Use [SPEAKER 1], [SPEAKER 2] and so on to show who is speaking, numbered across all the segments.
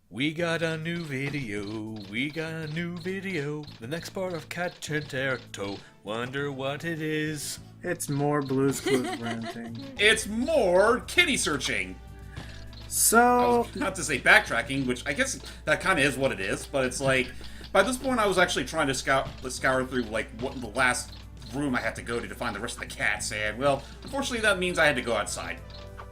[SPEAKER 1] We got a new video. We got a new video. The next part of Concerto. Wonder what it is.
[SPEAKER 2] It's more Blue's Clues ranting.
[SPEAKER 3] It's more kitty searching. I
[SPEAKER 2] So,
[SPEAKER 3] was about to say backtracking, which I guess that kind of is what it is, but it's like, by this point I was actually trying to scour through, like, what the last room I had to go to find the rest of the cats, and, well, unfortunately that means I had to go outside.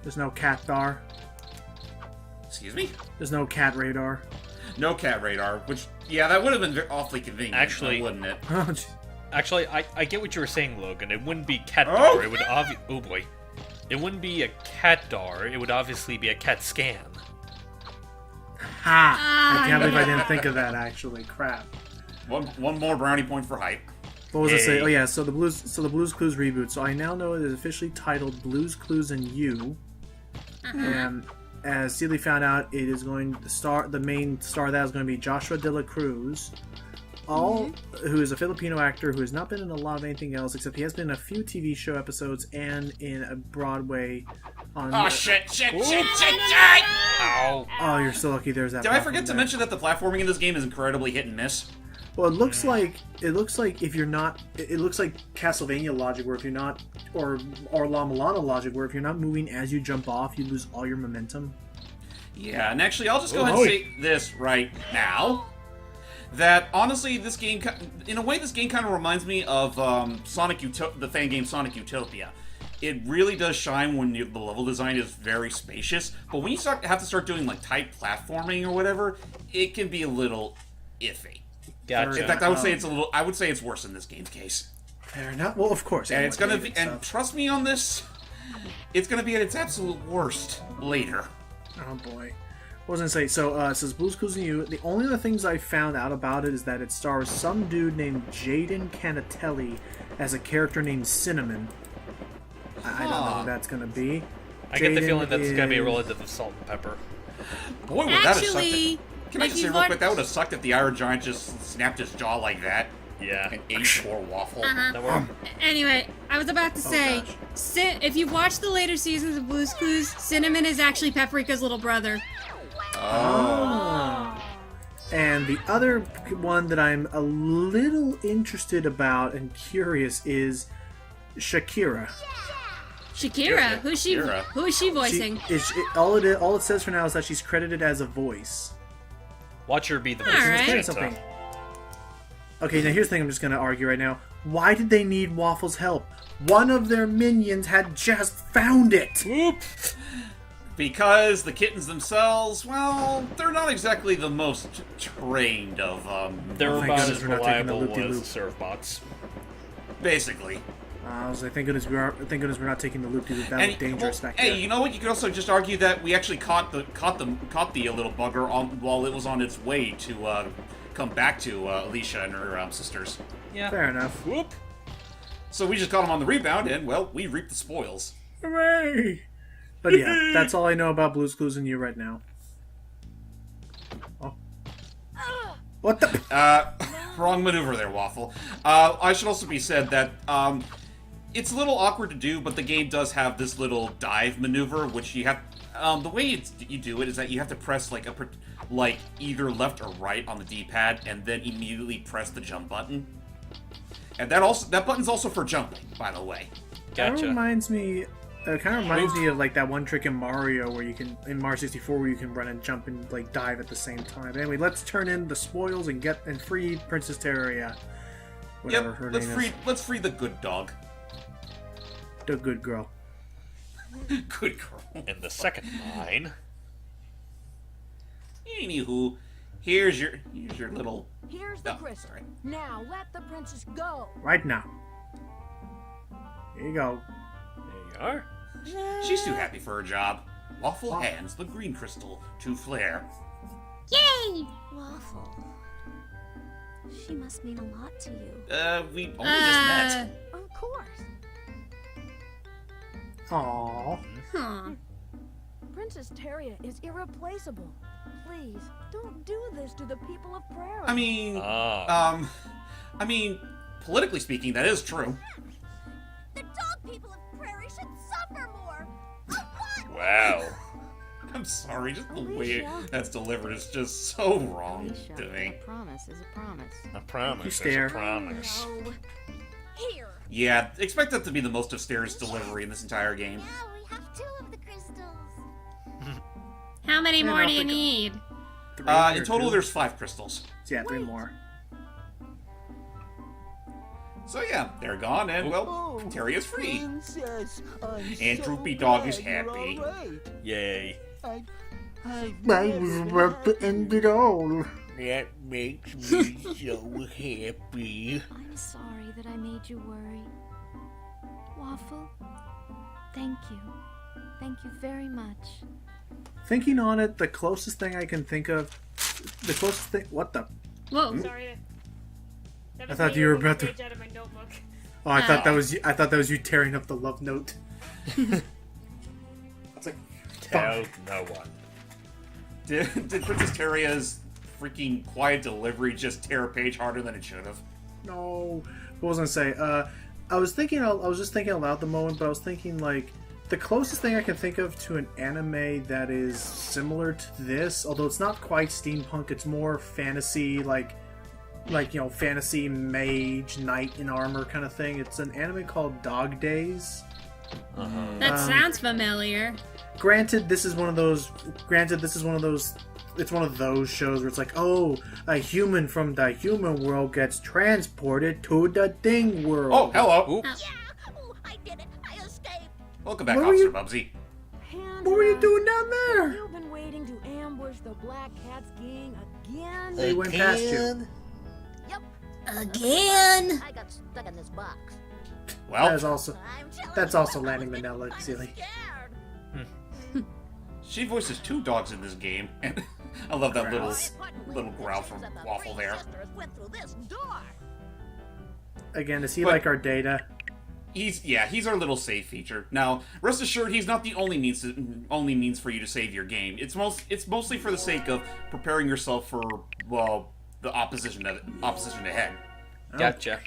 [SPEAKER 2] there's no cat dar.
[SPEAKER 3] Excuse me?
[SPEAKER 2] There's no cat radar.
[SPEAKER 3] No cat radar, which, yeah, that would have been awfully convenient,
[SPEAKER 1] Actually-
[SPEAKER 3] wouldn't it?
[SPEAKER 2] Oh, gee.
[SPEAKER 1] Actually, I get what you were saying, Logan. It wouldn't be cat
[SPEAKER 3] Oh!
[SPEAKER 1] dar. It would oh boy. It wouldn't be a cat dar. It would obviously be a cat scan.
[SPEAKER 2] Ha! I can't believe I didn't think of that, actually. Crap.
[SPEAKER 3] One more brownie point for hype.
[SPEAKER 2] What was I
[SPEAKER 1] Hey.
[SPEAKER 2] saying? Oh yeah, so the Blues Clues reboot. So I now know it is officially titled Blues Clues and You. And as Seeley found out, it is going to star. The main star of that is going to be Joshua De La Cruz, who is a Filipino actor who has not been in a lot of anything else, except he has been in a few TV show episodes and in a Broadway. On
[SPEAKER 3] Oh, shit!
[SPEAKER 1] Ow.
[SPEAKER 2] Oh, you're so lucky. There's that.
[SPEAKER 3] Did I
[SPEAKER 2] platform
[SPEAKER 3] forget to
[SPEAKER 2] there.
[SPEAKER 3] mention that the platforming in this game is incredibly hit and miss?
[SPEAKER 2] Well, it looks like if you're not, it looks like Castlevania logic, where if you're not, or La Milana logic, where if you're not moving as you jump off, you lose all your momentum.
[SPEAKER 3] Yeah, and actually, I'll just go ahead and say this right now. That, honestly, this game, in a way, this game kind of reminds me of the fan game Sonic Utopia. It really does shine when the level design is very spacious, but when you have to start doing, like, tight platforming or whatever, it can be a little iffy.
[SPEAKER 1] Gotcha.
[SPEAKER 3] In fact, I would say it's worse in this game's case.
[SPEAKER 2] Fair enough. Well, of course.
[SPEAKER 3] And it's gonna be,
[SPEAKER 2] David,
[SPEAKER 3] and
[SPEAKER 2] so-
[SPEAKER 3] trust me on this, it's gonna be at its absolute worst later.
[SPEAKER 2] Oh boy. What was I gonna say? So it says Blue's Clues and You. The only other things I found out about it is that it stars some dude named Jaden Canatelli as a character named Cinnamon. I don't know who that's gonna be.
[SPEAKER 1] I get the
[SPEAKER 2] Jaden
[SPEAKER 1] feeling that it's gonna be
[SPEAKER 2] is-
[SPEAKER 1] relative of salt and pepper.
[SPEAKER 3] Boy, would that have sucked.
[SPEAKER 4] Actually,
[SPEAKER 3] Can I
[SPEAKER 4] if
[SPEAKER 3] just say
[SPEAKER 4] you
[SPEAKER 3] real quick,
[SPEAKER 4] watch-
[SPEAKER 3] that would have sucked if the Iron Giant just snapped his jaw like that
[SPEAKER 1] Yeah.
[SPEAKER 3] and ate poor Waffle.
[SPEAKER 1] That worked.
[SPEAKER 4] Anyway, I was about to say,
[SPEAKER 2] gosh.
[SPEAKER 4] if you watch the later seasons of Blue's Clues, Cinnamon is actually Paprika's little brother.
[SPEAKER 2] Oh. And the other one that I'm a little interested about and curious is Shakira.
[SPEAKER 4] Shakira, who's she?
[SPEAKER 3] Shakira.
[SPEAKER 4] Who is she voicing?
[SPEAKER 2] All it says for now is that she's credited as a voice.
[SPEAKER 1] Watch her be the
[SPEAKER 4] All right.
[SPEAKER 1] Magenta.
[SPEAKER 2] Something. Okay, now here's the thing I'm just gonna argue right now. Why did they need Waffle's help? One of their minions had just found it!
[SPEAKER 1] Oop.
[SPEAKER 3] Because the kittens themselves, well, they're not exactly the most trained of,
[SPEAKER 1] They're
[SPEAKER 2] thank
[SPEAKER 1] about
[SPEAKER 2] goodness
[SPEAKER 1] as
[SPEAKER 2] we're not taking the
[SPEAKER 1] reliable
[SPEAKER 2] loop-de-loop.
[SPEAKER 1] as surf bots.
[SPEAKER 3] basically.
[SPEAKER 2] I was like, thank goodness we're not taking the loop-de-loop. That was dangerous back
[SPEAKER 3] hey,
[SPEAKER 2] there.
[SPEAKER 3] you know what? You could also just argue that we actually caught the little bugger while it was on its way to come back to Alicia and her sisters.
[SPEAKER 1] Yeah.
[SPEAKER 2] Fair enough.
[SPEAKER 1] Whoop.
[SPEAKER 3] So we just caught him on the rebound, and well, we reaped the spoils.
[SPEAKER 2] Hooray! But yeah, that's all I know about Blue's Clues and You right now. Oh. What the?
[SPEAKER 3] Wrong maneuver there, Waffle. I should also be said that it's a little awkward to do, but the game does have this little dive maneuver, which you have. The way you do it is that you have to press like either left or right on the D-pad, and then immediately press the jump button. And that button's also for jumping, by the way.
[SPEAKER 2] That
[SPEAKER 1] Gotcha.
[SPEAKER 2] reminds me. It kind of reminds me of like that one trick in Mario where you can in Mario 64 where you can run and jump and like dive at the same time. Anyway, let's turn in the spoils and free Princess Terraria. Whatever her name is.
[SPEAKER 3] Let's free the good dog.
[SPEAKER 2] The good girl.
[SPEAKER 3] Good girl.
[SPEAKER 1] In the second line.
[SPEAKER 3] Anywho, here's your little.
[SPEAKER 5] Here's the
[SPEAKER 3] Oh,
[SPEAKER 5] crystal.
[SPEAKER 3] sorry.
[SPEAKER 5] Now let the princess go.
[SPEAKER 2] Right now. Here you go.
[SPEAKER 1] There you are.
[SPEAKER 3] She's too happy for her job. Waffle hands the green crystal to Flair.
[SPEAKER 5] Yay! Waffle. She must mean a lot to you.
[SPEAKER 3] We only just met.
[SPEAKER 5] Of course.
[SPEAKER 2] Aww.
[SPEAKER 4] Huh.
[SPEAKER 5] Princess Teria is irreplaceable. Please, don't do this to the people of Prairie.
[SPEAKER 3] I mean, politically speaking, that is true.
[SPEAKER 5] The dog people of Prairie should suffer more.
[SPEAKER 1] Wow.
[SPEAKER 3] I'm sorry, just the way
[SPEAKER 5] Alicia.
[SPEAKER 3] that's delivered is just so wrong
[SPEAKER 6] Alicia,
[SPEAKER 3] to me.
[SPEAKER 6] a promise is a promise.
[SPEAKER 1] A promise is
[SPEAKER 2] stare.
[SPEAKER 1] a promise.
[SPEAKER 5] No. Here.
[SPEAKER 3] Yeah, expect that to be the most austere delivery in this entire game.
[SPEAKER 7] Now we have 2 of the crystals.
[SPEAKER 4] How many
[SPEAKER 2] And
[SPEAKER 4] more
[SPEAKER 2] I'll
[SPEAKER 4] do you
[SPEAKER 2] pick up-
[SPEAKER 4] need?
[SPEAKER 2] 3
[SPEAKER 3] In
[SPEAKER 2] or
[SPEAKER 3] total,
[SPEAKER 2] 2?
[SPEAKER 3] there's 5 crystals.
[SPEAKER 2] Yeah, 3 more.
[SPEAKER 3] So yeah, they're gone, and well,
[SPEAKER 8] Oh,
[SPEAKER 3] Terria's free.
[SPEAKER 8] Princess, I'm
[SPEAKER 3] And
[SPEAKER 8] so
[SPEAKER 3] Droopy Dog is
[SPEAKER 8] glad you're
[SPEAKER 3] happy.
[SPEAKER 8] all right.
[SPEAKER 1] Yay.
[SPEAKER 8] I've
[SPEAKER 2] I
[SPEAKER 8] never
[SPEAKER 2] was
[SPEAKER 8] had-
[SPEAKER 2] about to end it all.
[SPEAKER 1] That makes me so happy.
[SPEAKER 6] I'm sorry that I made you worry. Waffle, thank you. Thank you very much.
[SPEAKER 2] Thinking on it, the closest thing I can think of, the closest thing. What the?
[SPEAKER 4] Whoa.
[SPEAKER 9] Sorry. That
[SPEAKER 2] I
[SPEAKER 9] was
[SPEAKER 2] thought
[SPEAKER 9] me
[SPEAKER 2] you were
[SPEAKER 9] ripping a
[SPEAKER 2] about to-
[SPEAKER 9] page out of my notebook.
[SPEAKER 2] Oh, I thought that was you. I thought that was you tearing up the love note. I was like,
[SPEAKER 1] Tell no one.
[SPEAKER 3] Did Princess Terria's freaking quiet delivery just tear a page harder than it should have?
[SPEAKER 2] no. What was I gonna say? I was thinking. I was just thinking aloud at the moment, but I was thinking like the closest thing I can think of to an anime that is similar to this, although it's not quite steampunk. It's more fantasy, like fantasy mage knight in armor kind of thing. It's an anime called Dog Days.
[SPEAKER 4] That sounds familiar.
[SPEAKER 2] Granted, this is one of those. It's one of those shows where it's like, oh, a human from the human world gets transported to the thing world.
[SPEAKER 3] Oh, hello!
[SPEAKER 1] Oop.
[SPEAKER 7] Yeah! Ooh, I did it! I escaped!
[SPEAKER 3] Welcome back,
[SPEAKER 2] What were
[SPEAKER 3] Officer
[SPEAKER 2] you-
[SPEAKER 3] Bubsy.
[SPEAKER 2] What were you doing down there?
[SPEAKER 5] You've been waiting to ambush the Black Cat's gang again?
[SPEAKER 2] They went past you.
[SPEAKER 7] Yep,
[SPEAKER 4] Again?
[SPEAKER 7] I got stuck in this box.
[SPEAKER 3] Well,
[SPEAKER 2] That is also.
[SPEAKER 7] I'm chilling
[SPEAKER 2] That's
[SPEAKER 7] in
[SPEAKER 2] also
[SPEAKER 7] my
[SPEAKER 2] Lanny
[SPEAKER 7] house,
[SPEAKER 2] Manila,
[SPEAKER 7] I'm
[SPEAKER 2] silly.
[SPEAKER 7] scared.
[SPEAKER 3] she voices 2 dogs in this game, and I love that little
[SPEAKER 7] Importantly,
[SPEAKER 3] little growl
[SPEAKER 7] the
[SPEAKER 3] from
[SPEAKER 7] children of the
[SPEAKER 3] Waffle
[SPEAKER 7] three
[SPEAKER 3] there.
[SPEAKER 7] sisters went through this door.
[SPEAKER 2] Again, is he
[SPEAKER 3] But-
[SPEAKER 2] like our Data?
[SPEAKER 3] He's our little save feature. Now, rest assured, he's not the only means for you to save your game. It's mostly for the sake of preparing yourself for the opposition ahead.
[SPEAKER 1] Gotcha.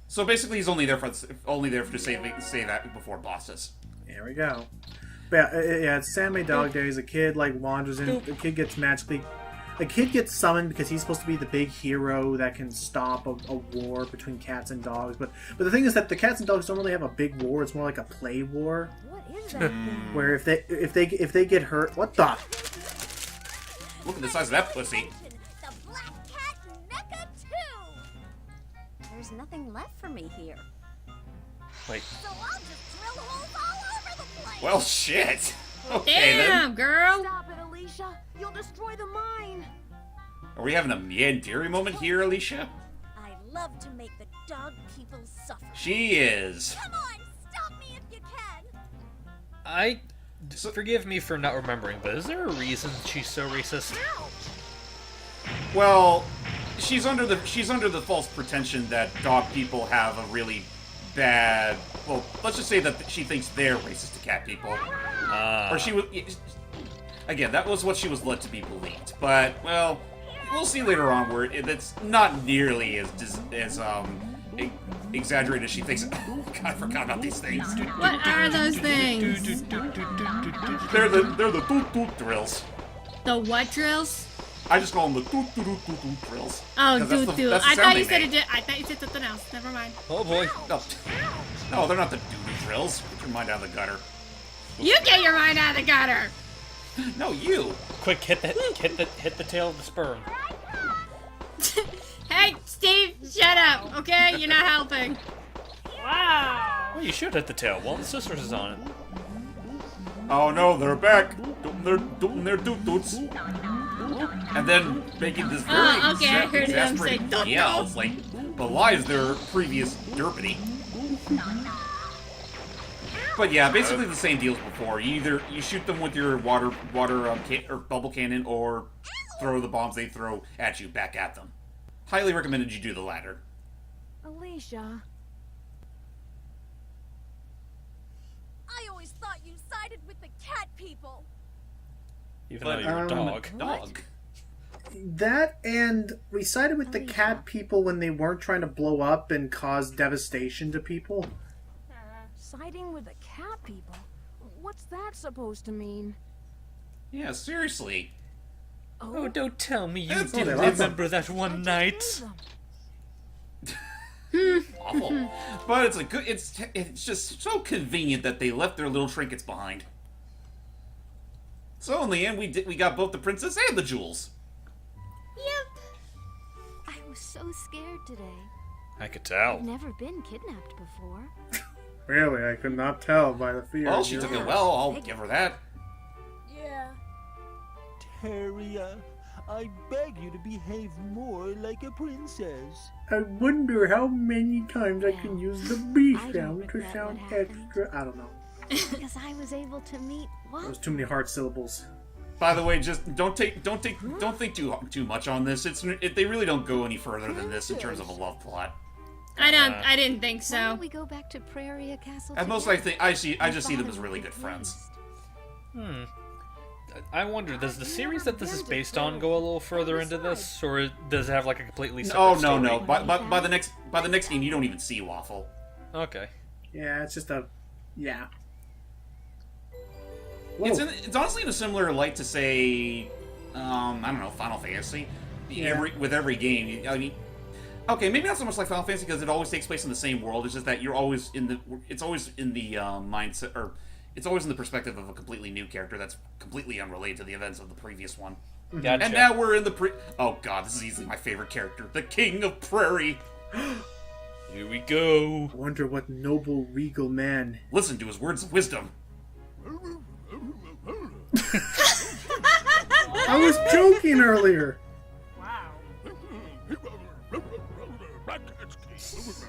[SPEAKER 3] So basically, he's only there to save that before bosses.
[SPEAKER 2] There we go. But yeah, it's Sammy Dog Days. A kid wanders in. A kid gets summoned because he's supposed to be the big hero that can stop a war between cats and dogs. But the thing is that the cats and dogs don't really have a big war. It's more like a play war,
[SPEAKER 5] What is that thing?
[SPEAKER 2] where if they get hurt, what the?
[SPEAKER 3] Look at the size of that pussy.
[SPEAKER 7] The Black Cat Mecha 2!
[SPEAKER 6] There's nothing left for me here.
[SPEAKER 1] Wait.
[SPEAKER 7] So I'll just drill holes all over the place!
[SPEAKER 3] Well, shit. Okay then.
[SPEAKER 4] Damn, girl.
[SPEAKER 5] Stop it, Alicia! You'll destroy the mine!
[SPEAKER 3] Are we having a Meandiri moment here, Alicia?
[SPEAKER 7] I love to make the dog people suffer.
[SPEAKER 3] She is.
[SPEAKER 7] Come on, stop me if you can!
[SPEAKER 1] Forgive me for not remembering, but is there a reason she's so racist?
[SPEAKER 3] Well, she's under the false pretension that dog people have a really bad. Well, let's just say that she thinks they're racist to cat people, or she was. Again, that was what she was led to be believed. But well, we'll see later on where it's not nearly as exaggerated as she thinks. Oh God, I forgot about these things.
[SPEAKER 4] What are those things?
[SPEAKER 3] They're the doot doot drills.
[SPEAKER 4] The what drills?
[SPEAKER 3] I just call them the doot doot doot doot doot drills.
[SPEAKER 4] Oh,
[SPEAKER 3] 'Cause that's
[SPEAKER 4] doo
[SPEAKER 3] the-
[SPEAKER 4] doo.
[SPEAKER 3] that's the
[SPEAKER 4] I
[SPEAKER 3] sound
[SPEAKER 4] thought
[SPEAKER 3] they
[SPEAKER 4] you said
[SPEAKER 3] make.
[SPEAKER 4] it. I thought you said something else. Never mind.
[SPEAKER 1] Oh boy.
[SPEAKER 3] No, they're not the doo-doo drills. Get your mind out of the gutter.
[SPEAKER 4] You get your mind out of the gutter.
[SPEAKER 3] No, you.
[SPEAKER 1] Quick, hit the tail of the sperm.
[SPEAKER 4] Hey, Steve, shut up. Okay, you're not helping.
[SPEAKER 9] Wow.
[SPEAKER 1] Well, you should hit the tail. Well, the sisters is on it.
[SPEAKER 3] Oh no, they're back. Doing their doot-doots. And then making this very
[SPEAKER 4] Oh, okay, I heard them say
[SPEAKER 3] exasperating
[SPEAKER 4] doot-doots.
[SPEAKER 3] yells, like belies their previous derpity. But yeah, basically the same deal as before. You shoot them with your water or bubble cannon, or throw the bombs they throw at you back at them. Highly recommended you do the latter.
[SPEAKER 5] Alicia.
[SPEAKER 7] I always thought you sided with the cat people.
[SPEAKER 1] Even
[SPEAKER 3] But,
[SPEAKER 1] though you're a dog.
[SPEAKER 3] Dog.
[SPEAKER 2] That and we sided with the cat people when they weren't trying to blow up and cause devastation to people.
[SPEAKER 5] Siding with the cat people? What's that supposed to mean?
[SPEAKER 3] Yeah, seriously.
[SPEAKER 1] Oh, don't tell me you
[SPEAKER 3] It's-
[SPEAKER 1] didn't
[SPEAKER 2] they love
[SPEAKER 1] remember that one
[SPEAKER 5] I
[SPEAKER 1] night.
[SPEAKER 5] just named them.
[SPEAKER 3] Awful. But it's a good. It's just so convenient that they left their little trinkets behind. So in the end, we got both the princess and the jewels.
[SPEAKER 6] Yep. I was so scared today.
[SPEAKER 1] I could
[SPEAKER 6] I've
[SPEAKER 1] tell.
[SPEAKER 6] never been kidnapped before.
[SPEAKER 2] Really, I could not tell by the fear.
[SPEAKER 3] Well,
[SPEAKER 2] in
[SPEAKER 3] she
[SPEAKER 2] your
[SPEAKER 3] took it
[SPEAKER 2] eyes.
[SPEAKER 3] well. I'll give her that.
[SPEAKER 5] Yeah.
[SPEAKER 8] Terrier, I beg you to behave more like a princess.
[SPEAKER 2] I wonder how many times I can use the B
[SPEAKER 6] I don't
[SPEAKER 2] sound to
[SPEAKER 6] regret
[SPEAKER 2] sound
[SPEAKER 6] what happened.
[SPEAKER 2] extra. I don't know.
[SPEAKER 6] Because I was able to meet
[SPEAKER 2] There's
[SPEAKER 6] what?
[SPEAKER 2] too many hard syllables.
[SPEAKER 3] By the way, just don't think too much on this. They really don't go any further than this in terms of a love plot.
[SPEAKER 4] I didn't think
[SPEAKER 6] Why
[SPEAKER 4] so.
[SPEAKER 6] don't we go back to Prairie Castle
[SPEAKER 3] At most,
[SPEAKER 6] together?
[SPEAKER 3] I
[SPEAKER 6] My
[SPEAKER 3] just see them
[SPEAKER 6] father
[SPEAKER 3] as really
[SPEAKER 6] will
[SPEAKER 3] good
[SPEAKER 6] be
[SPEAKER 3] friends.
[SPEAKER 6] pleased.
[SPEAKER 1] I wonder, does the series that this is based on go a little further into this, or does it have like a completely separate
[SPEAKER 3] Oh
[SPEAKER 1] story?
[SPEAKER 3] no. By the next game, you don't even see Waffle.
[SPEAKER 1] Okay.
[SPEAKER 2] Yeah, it's just a. Yeah.
[SPEAKER 3] It's honestly in a similar light to say, I don't know, Final Fantasy.
[SPEAKER 2] Yeah.
[SPEAKER 3] With every game, I mean, okay, maybe not so much like Final Fantasy because it always takes place in the same world. It's just that you're always it's always in the mindset, or it's always in the perspective of a completely new character that's completely unrelated to the events of the previous one.
[SPEAKER 1] Gotcha.
[SPEAKER 3] And now we're in the oh god, this is easily my favorite character, the King of Prairie.
[SPEAKER 1] Here we go.
[SPEAKER 2] I wonder what noble, regal man.
[SPEAKER 3] Listen to his words of wisdom.
[SPEAKER 2] I was joking earlier.
[SPEAKER 9] Wow.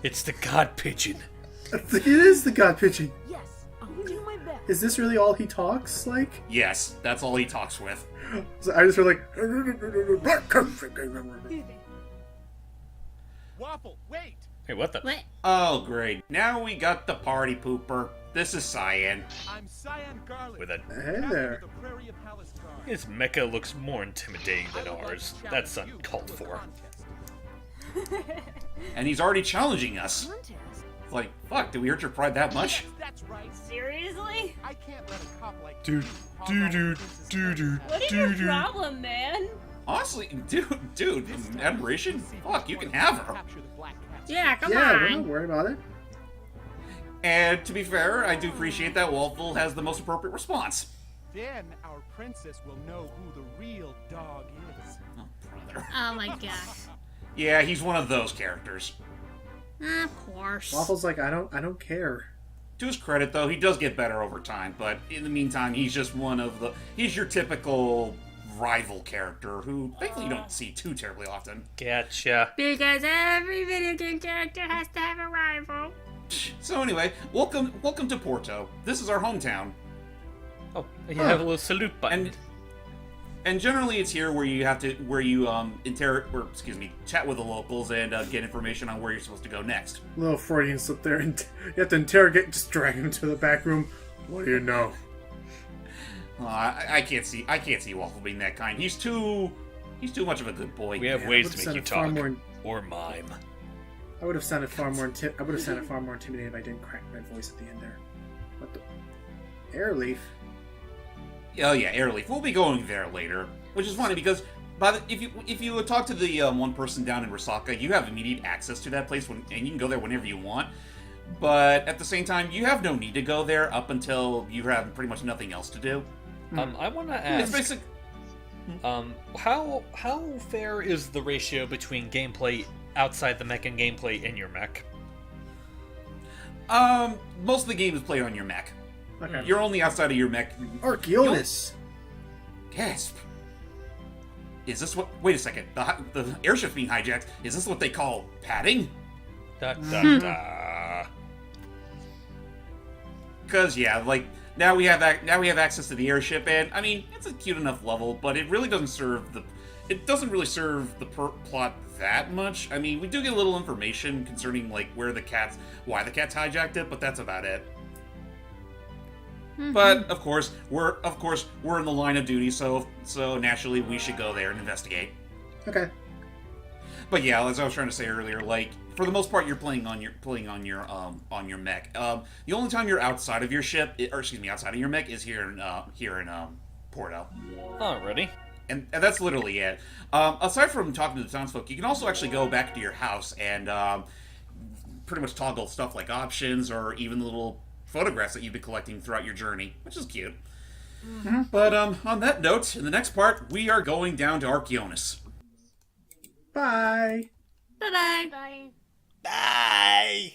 [SPEAKER 1] It's the god pigeon.
[SPEAKER 2] It is the god pigeon.
[SPEAKER 5] Yes, I'll do my best.
[SPEAKER 2] Is this really all he talks like?
[SPEAKER 3] Yes, that's all he talks with.
[SPEAKER 2] So I just heard like.
[SPEAKER 8] Waffle, wait!
[SPEAKER 1] Hey, what the?
[SPEAKER 4] What?
[SPEAKER 3] Oh great, now we got the party pooper. This is Cyan.
[SPEAKER 8] I'm Cyan Garlic.
[SPEAKER 1] With a
[SPEAKER 2] Hey
[SPEAKER 8] captain
[SPEAKER 2] there.
[SPEAKER 8] of the Prairie Palace Guard.
[SPEAKER 1] his mecha looks more intimidating
[SPEAKER 8] I
[SPEAKER 1] than
[SPEAKER 8] would like
[SPEAKER 1] ours.
[SPEAKER 8] to challenge
[SPEAKER 1] That's
[SPEAKER 8] you
[SPEAKER 1] uncalled
[SPEAKER 8] to a
[SPEAKER 1] for.
[SPEAKER 8] contest.
[SPEAKER 3] And he's already challenging us.
[SPEAKER 5] Contest.
[SPEAKER 3] Like, fuck, did we hurt your pride that much?
[SPEAKER 8] Yes, that's right.
[SPEAKER 9] Seriously?
[SPEAKER 8] I can't let a cop like
[SPEAKER 1] Dude,
[SPEAKER 8] you hog
[SPEAKER 1] dude,
[SPEAKER 8] all the
[SPEAKER 1] dude,
[SPEAKER 8] princess
[SPEAKER 1] dude, dude.
[SPEAKER 9] What is your problem, man?
[SPEAKER 3] Honestly, dude,
[SPEAKER 8] This time,
[SPEAKER 3] admiration?
[SPEAKER 8] see if
[SPEAKER 3] Fuck, you
[SPEAKER 8] we
[SPEAKER 3] can have her.
[SPEAKER 8] capture the Black Cat.
[SPEAKER 4] Yeah, come
[SPEAKER 2] Yeah, we're
[SPEAKER 4] on.
[SPEAKER 2] not worried about it.
[SPEAKER 3] And to be fair, I do appreciate that Waffle has the most appropriate response.
[SPEAKER 8] Then our princess will know who the real dog is.
[SPEAKER 3] Oh, brother.
[SPEAKER 4] Oh my gosh.
[SPEAKER 3] Yeah, he's one of those characters.
[SPEAKER 4] Of course.
[SPEAKER 2] Waffle's like, I don't care.
[SPEAKER 3] To his credit, though, he does get better over time, but in the meantime, he's just he's your typical rival character who, thankfully, you don't see too terribly often.
[SPEAKER 1] Gotcha.
[SPEAKER 4] Because every video game character has to have a rival.
[SPEAKER 3] So anyway, welcome to Porto. This is our hometown.
[SPEAKER 1] Oh, you have a little salute button.
[SPEAKER 3] And generally, it's here where you chat with the locals and get information on where you're supposed to go next.
[SPEAKER 2] Little Freudian slip there, and you have to interrogate, just drag him to the back room. What do you know?
[SPEAKER 3] I can't see Waffle being that kind. He's too much of a good boy.
[SPEAKER 1] We have
[SPEAKER 2] Yeah,
[SPEAKER 1] ways
[SPEAKER 2] would've
[SPEAKER 1] to make you
[SPEAKER 2] sounded far
[SPEAKER 1] talk.
[SPEAKER 2] more-
[SPEAKER 1] Or mime.
[SPEAKER 2] I would have sounded far more intimidating if I didn't crack my voice at the end there. What the? Airleaf?
[SPEAKER 3] Oh yeah, Airleaf. We'll be going there later, which is funny because if you talk to the one person down in Risaka, you have immediate access to that place and you can go there whenever you want. But at the same time, you have no need to go there up until you have pretty much nothing else to do.
[SPEAKER 1] I want to
[SPEAKER 3] It's
[SPEAKER 1] ask,
[SPEAKER 3] basic.
[SPEAKER 1] how fair is the ratio between gameplay outside the mech and gameplay in your mech?
[SPEAKER 3] Most of the game is played on your mech.
[SPEAKER 2] Okay.
[SPEAKER 3] You're only outside of your mech.
[SPEAKER 2] Archaeolus!
[SPEAKER 3] Gasp. Is this what? Wait a second. The airship's being hijacked. Is this what they call padding?
[SPEAKER 1] Da da da.
[SPEAKER 3] Because yeah, like now we have access to the airship, and I mean it's a cute enough level, but it really doesn't serve the plot that much. I mean, we do get a little information concerning like why the cats hijacked it, but that's about it. But of course we're in the line of duty, so naturally we should go there and investigate.
[SPEAKER 2] Okay.
[SPEAKER 3] But yeah, as I was trying to say earlier, like for the most part, you're playing on your mech. The only time you're outside of your ship, outside of your mech, is here in Porto.
[SPEAKER 1] Alrighty.
[SPEAKER 3] And that's literally it. Aside from talking to the townsfolk, you can also actually go back to your house and pretty much toggle stuff like options or even the little photographs that you've been collecting throughout your journey, which is cute. But on that note, in the next part, we are going down to Archeonis.
[SPEAKER 2] Bye.
[SPEAKER 4] Bye-bye.
[SPEAKER 9] Bye.
[SPEAKER 1] Bye!